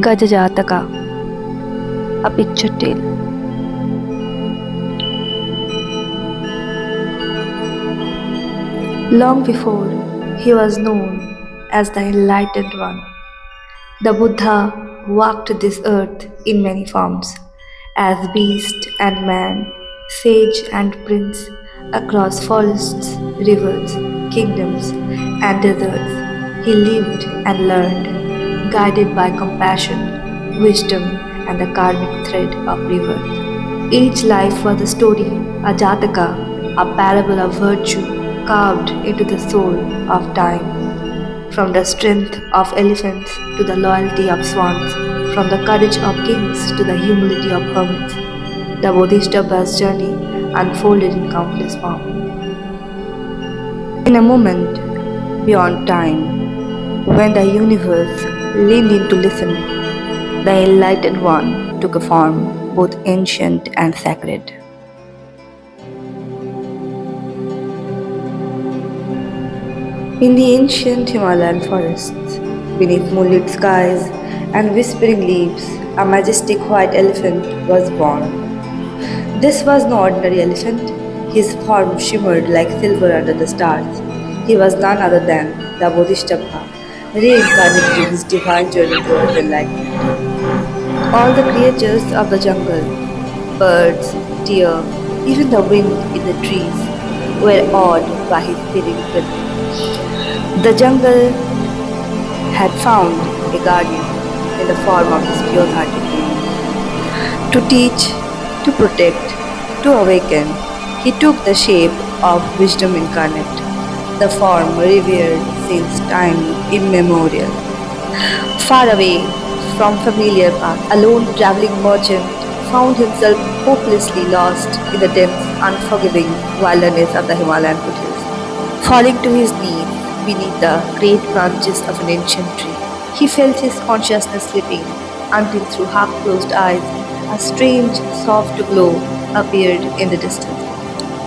Gajajataka, a picture tale. Long before he was known as the Enlightened One, the Buddha walked this earth in many forms, as beast and man, sage and prince, across forests, rivers, kingdoms, and deserts. He lived and learned, guided by compassion, wisdom, and the karmic thread of rebirth. Each life was a story, a jataka, a parable of virtue carved into the soul of time. From the strength of elephants to the loyalty of swans, from the courage of kings to the humility of hermits, the Bodhisattva's journey unfolded in countless forms. In a moment beyond time, when the universe leaned in to listen, the Enlightened One took a form both ancient and sacred. In the ancient Himalayan forests, beneath moonlit skies and whispering leaves, a majestic white elephant was born. This was no ordinary elephant. His form shimmered like silver under the stars. He was none other than the Bodhisattva, reincarnated in his divine journey towards enlightenment. All the creatures of the jungle, birds, deer, even the wind in the trees, were awed by his serene presence. The jungle had found a guardian in the form of his pure-hearted being. To teach, to protect, to awaken, he took the shape of wisdom incarnate, the form revered since time immemorial. Far away from familiar paths, a lone traveling merchant found himself hopelessly lost in the dense, unforgiving wilderness of the Himalayan foothills. Falling to his knees beneath the great branches of an ancient tree, he felt his consciousness slipping until through half-closed eyes a strange, soft glow appeared in the distance.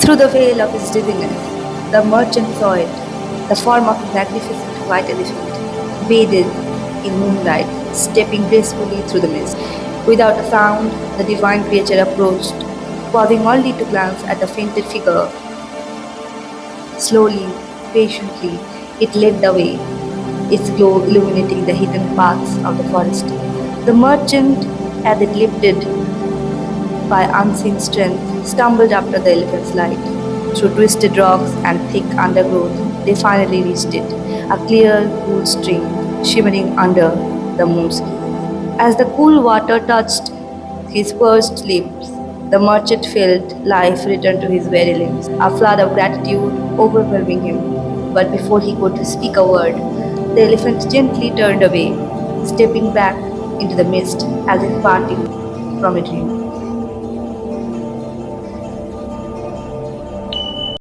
Through the veil of his dizziness, the merchant saw it, the form of a magnificent white elephant, bathed in moonlight, stepping gracefully through the mist. Without a sound, the divine creature approached, pausing only to glance at the fainted figure. Slowly, patiently, it led the way, its glow illuminating the hidden paths of the forest. The merchant, as it lifted by unseen strength, stumbled after the elephant's light. Through twisted rocks and thick undergrowth, they finally reached it, a clear, cool stream shimmering under the moon's gaze. As the cool water touched his pursed lips, the merchant felt life return to his very limbs, a flood of gratitude overwhelming him. But before he could speak a word, the elephant gently turned away, stepping back into the mist as if parting from a dream.